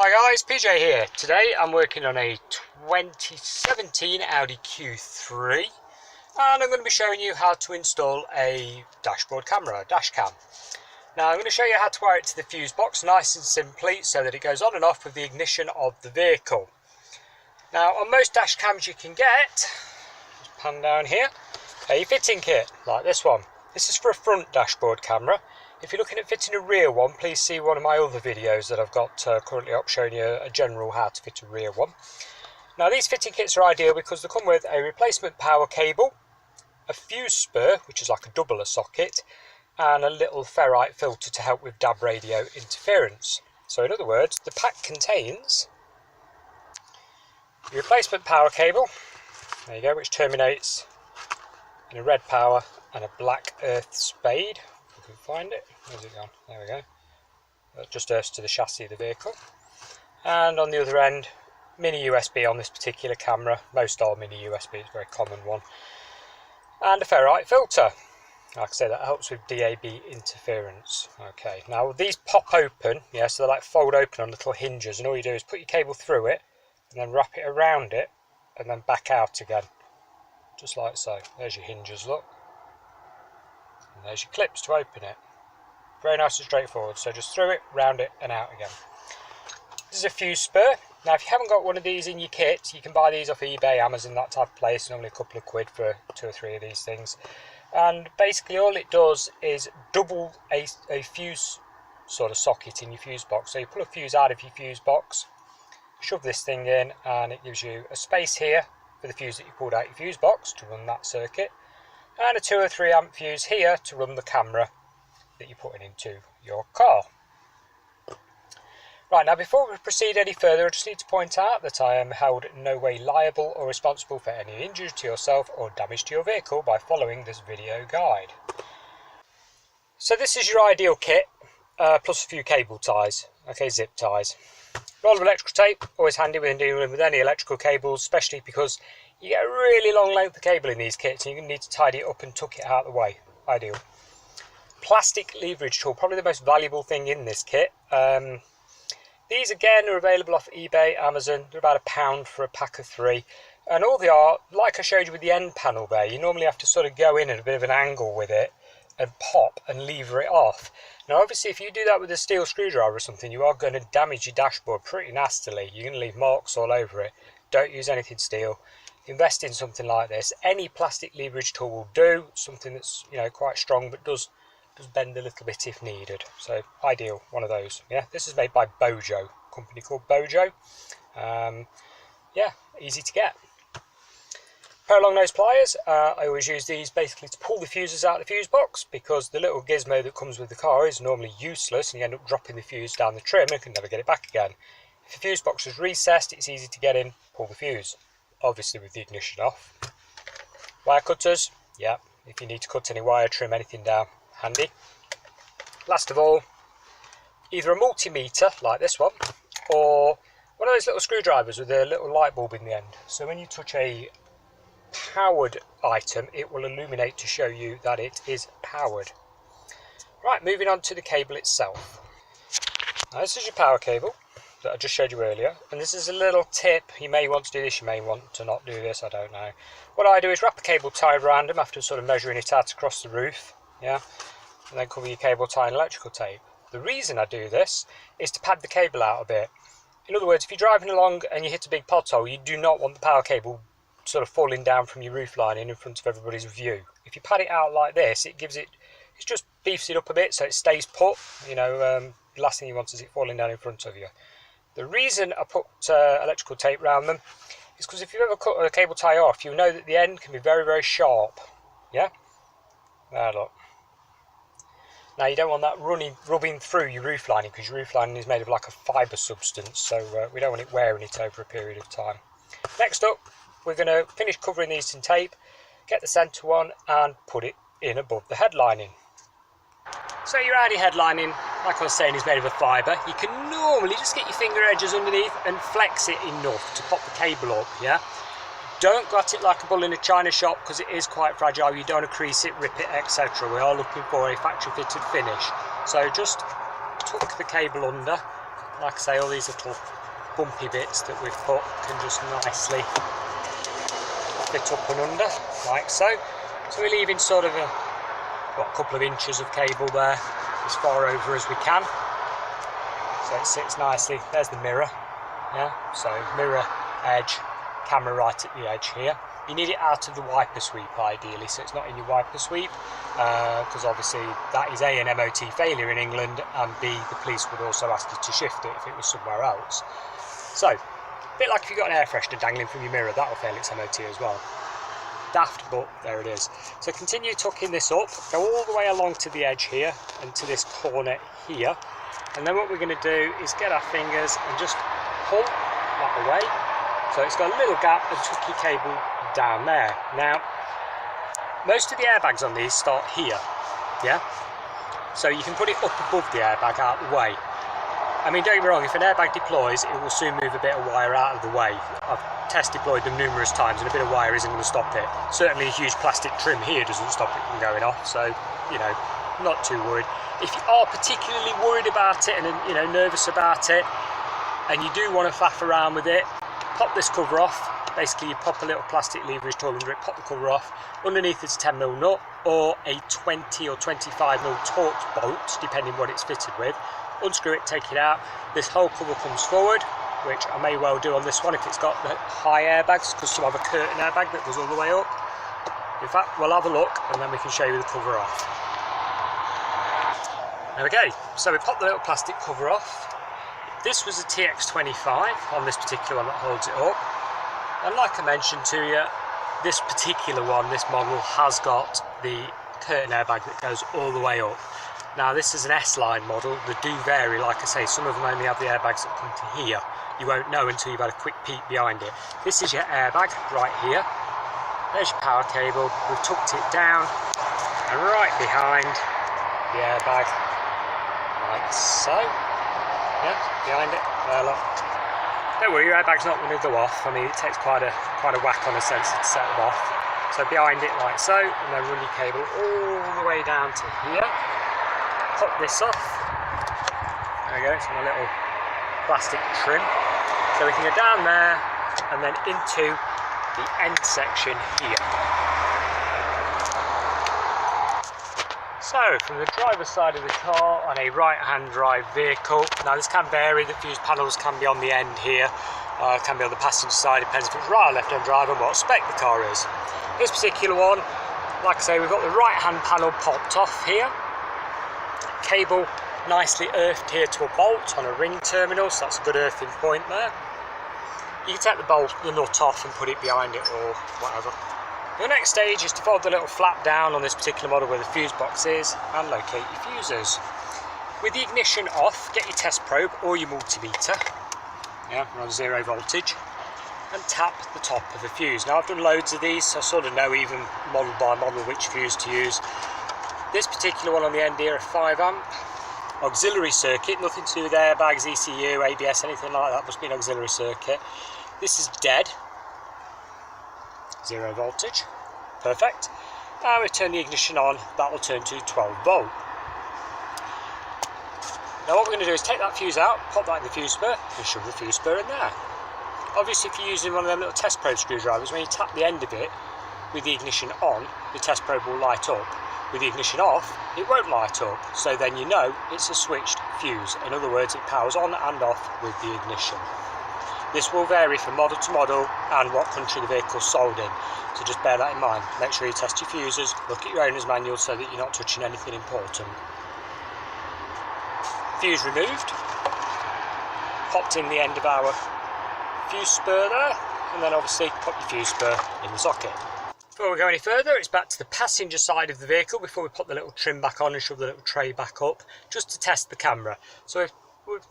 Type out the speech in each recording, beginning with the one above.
Hi guys, PJ here. Today I'm working on a 2017 Audi Q3 and I'm going to be showing you how to install a dashboard camera, a dash cam. Now I'm going to show you how to wire it to the fuse box nice and simply so that it goes on and off with the ignition of the vehicle. Now on most dash cams you can get, just pan down here, a fitting kit like this one. This is for a front dashboard camera. If you're looking at fitting a rear one, please see one of my other videos that I've got currently up showing you a general how to fit a rear one. Now these fitting kits are ideal because they come with a replacement power cable, a fuse spur, which is like a doubler socket, and a little ferrite filter to help with DAB radio interference. So in other words, the pack contains the replacement power cable, there you go, which terminates in a red power and a black earth spade. If we can find it, where's it gone? There we go. That just earths to the chassis of the vehicle. And on the other end, mini USB on this particular camera. Most are mini USB, it's a very common one. And a ferrite filter. Like I said, that helps with DAB interference. Okay, now these pop open, yeah, so they like fold open on little hinges, and all you do is put your cable through it and then wrap it around it and then back out again. Just like so. There's your hinges, look. And there's your clips to open it. Very nice and straightforward. So just through it, round it and out again. This is a fuse spur. Now if you haven't got one of these in your kit, you can buy these off eBay, Amazon, that type of place. Normally a couple of quid for 2 or 3 of these things. And basically all it does is double a fuse sort of socket in your fuse box. So you pull a fuse out of your fuse box, shove this thing in, and it gives you a space here for the fuse that you pulled out your fuse box to run that circuit, and a 2 or 3 amp fuse here to run the camera that you're putting into your car. Right, now before we proceed any further, I just need to point out that I am held in no way liable or responsible for any injury to yourself or damage to your vehicle by following this video guide. So this is your ideal kit, plus a few cable ties, okay, zip ties. Roll of electrical tape, always handy when dealing with any electrical cables, especially because you get a really long length of cable in these kits and you're going to need to tidy it up and tuck it out of the way. Ideal. Plastic leverage tool, probably the most valuable thing in this kit. These again are available off eBay, Amazon. They're about £1 for a pack of 3. And all they are, like I showed you with the end panel there, you normally have to sort of go in at a bit of an angle with it and pop and lever it off. Now obviously if you do that with a steel screwdriver or something, you are going to damage your dashboard pretty nastily. You're going to leave marks all over it. Don't use anything steel. Invest in something like this. Any plastic leverage tool will do. Something that's, you know, quite strong but does bend a little bit if needed. So ideal, one of those. Yeah, this is made by Bojo, a company called Bojo. Yeah, easy to get. Pair of long nose pliers. I always use these basically to pull the fuses out of the fuse box, because the little gizmo that comes with the car is normally useless and you end up dropping the fuse down the trim and can never get it back again. If the fuse box is recessed, it's easy to get in, pull the fuse, obviously with the ignition off. Wire cutters, yeah, if you need to cut any wire, trim anything down, handy. Last of all, either a multimeter like this one, or one of those little screwdrivers with a little light bulb in the end. So when you touch a powered item, it will illuminate to show you that it is powered. Right, moving on to the cable itself. Now this is your power cable that I just showed you earlier, and this is a little tip. You may want to do this, you may want to not do this, I don't know. What I do is wrap a cable tie around them after sort of measuring it out across the roof, yeah, and then cover your cable tie in electrical tape. The reason I do this is to pad the cable out a bit. In other words, if you're driving along and you hit a big pothole, you do not want the power cable sort of falling down from your roof lining in front of everybody's view. If you pad it out like this, it just beefs it up a bit so it stays put. You know, the last thing you want is it falling down in front of you. The reason I put electrical tape around them is because if you ever cut a cable tie off, you know that the end can be very, very sharp. Yeah? There, look. Now you don't want that rubbing through your roof lining, because your roof lining is made of like a fibre substance, so we don't want it wearing it over a period of time. Next up, we're going to finish covering these in tape, get the centre one and put it in above the headlining. So your Audi headlining, like I was saying, is made of a fibre. You can normally just get your finger edges underneath and flex it enough to pop the cable up, yeah? Don't go at it like a bull in a china shop, because it is quite fragile. You don't want to crease it, rip it, etc. We are looking for a factory fitted finish. So just tuck the cable under, like I say, all these little bumpy bits that we've put can just nicely fit up and under, like so. So we're leaving sort of a couple of inches of cable there, as far over as we can. So it sits nicely. There's the mirror, yeah. So mirror, edge, camera right at the edge here. You need it out of the wiper sweep ideally, so it's not in your wiper sweep, because obviously that is A, an MOT failure in England, and B, the police would also ask you to shift it if it was somewhere else. So, a bit like if you've got an air freshener dangling from your mirror, that will fail its MOT as well. Daft, but there it is. So continue tucking this up, go all the way along to the edge here, and to this corner here, and then what we're going to do is get our fingers and just pull that away, so it's got a little gap, and tuck your cable down there. Now, most of the airbags on these start here, yeah? So you can put it up above the airbag out of the way. I mean, don't get me wrong, if an airbag deploys, it will soon move a bit of wire out of the way. I've test deployed them numerous times, and a bit of wire isn't going to stop it. Certainly a huge plastic trim here doesn't stop it from going off, so, you know, not too worried. If you are particularly worried about it and, you know, nervous about it, and you do want to faff around with it, pop this cover off. Basically, you pop a little plastic leverage tool under it, pop the cover off. Underneath it's a 10mm nut or a 20 or 25mm Torx bolt, depending what it's fitted with. Unscrew it, take it out. This whole cover comes forward, which I may well do on this one if it's got the high airbags, because some have a curtain airbag that goes all the way up. In fact, we'll have a look and then we can show you the cover off. Okay, so we pop the little plastic cover off. This was a TX25 on this particular one that holds it up. And like I mentioned to you, this particular one, this model, has got the curtain airbag that goes all the way up. Now this is an S-line model, they do vary, like I say, some of them only have the airbags that come to here. You won't know until you've had a quick peek behind it. This is your airbag right here. There's your power cable, we've tucked it down and right behind the airbag, like so. Yeah, behind it, there look. Don't worry, your airbag's not going to go off. I mean, it takes quite a whack on a sensor to set them off. So behind it like so, and then run your cable all the way down to here. Pop this off. There we go, it's on a little plastic trim. So we can go down there and then into the end section here. So, from the driver's side of the car on a right-hand drive vehicle, now this can vary, the fuse panels can be on the end here, can be on the passenger side, depends if it's right or left-hand drive and what spec the car is. This particular one, like I say, we've got the right-hand panel popped off here, cable nicely earthed here to a bolt on a ring terminal, so that's a good earthing point there. You can take the nut off and put it behind it or whatever. The next stage is to fold the little flap down on this particular model where the fuse box is and locate your fuses. With the ignition off, get your test probe or your multimeter, yeah, we're on 0 voltage, and tap the top of the fuse. Now I've done loads of these, so I sort of know even model by model which fuse to use. This particular one on the end here, a 5 amp auxiliary circuit, nothing to do with airbags, ECU, ABS, anything like that, must be an auxiliary circuit. This is dead. 0 voltage, perfect. Now we turn the ignition on, that will turn to 12 volt. Now what we're going to do is take that fuse out, pop that in the fuse spur and shove the fuse spur in there. Obviously if you're using one of them little test probe screwdrivers, when you tap the end of it with the ignition on, the test probe will light up. With the ignition off, it won't light up, so then you know it's a switched fuse. In other words, it powers on and off with the ignition. This will vary from model to model and what country the vehicle's sold in, so just bear that in mind. Make sure you test your fuses, look at your owner's manual so that you're not touching anything important. Fuse removed, popped in the end of our fuse spur there, and then obviously pop your fuse spur in the socket. Before we go any further, it's back to the passenger side of the vehicle before we put the little trim back on and shove the little tray back up, just to test the camera. So we've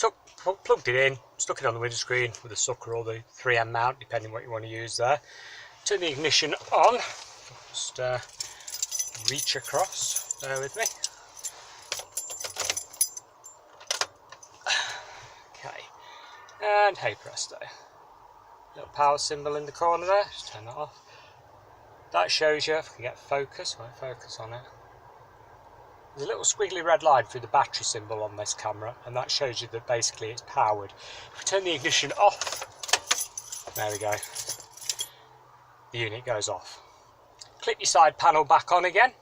plugged it in, stuck it on the windscreen with a sucker or the 3M mount, depending what you want to use there. Turn the ignition on, just reach across, bear with me. Okay, and hey presto. Little power symbol in the corner there, just turn that off. That shows you, if we can get focus, won't focus on it. There's a little squiggly red line through the battery symbol on this camera, and that shows you that basically it's powered. If we turn the ignition off, there we go, the unit goes off. Click your side panel back on again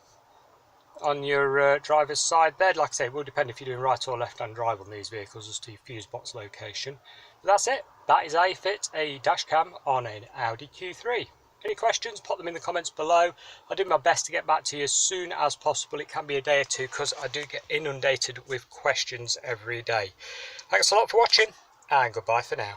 on your driver's side bed. Like I say, it will depend if you're doing right or left hand drive on these vehicles as to your fuse box location. But that's it. That is how you fit a dash cam on an Audi Q3. Any questions, pop them in the comments below. I'll do my best to get back to you as soon as possible. It can be a day or two because I do get inundated with questions every day. Thanks a lot for watching, and goodbye for now.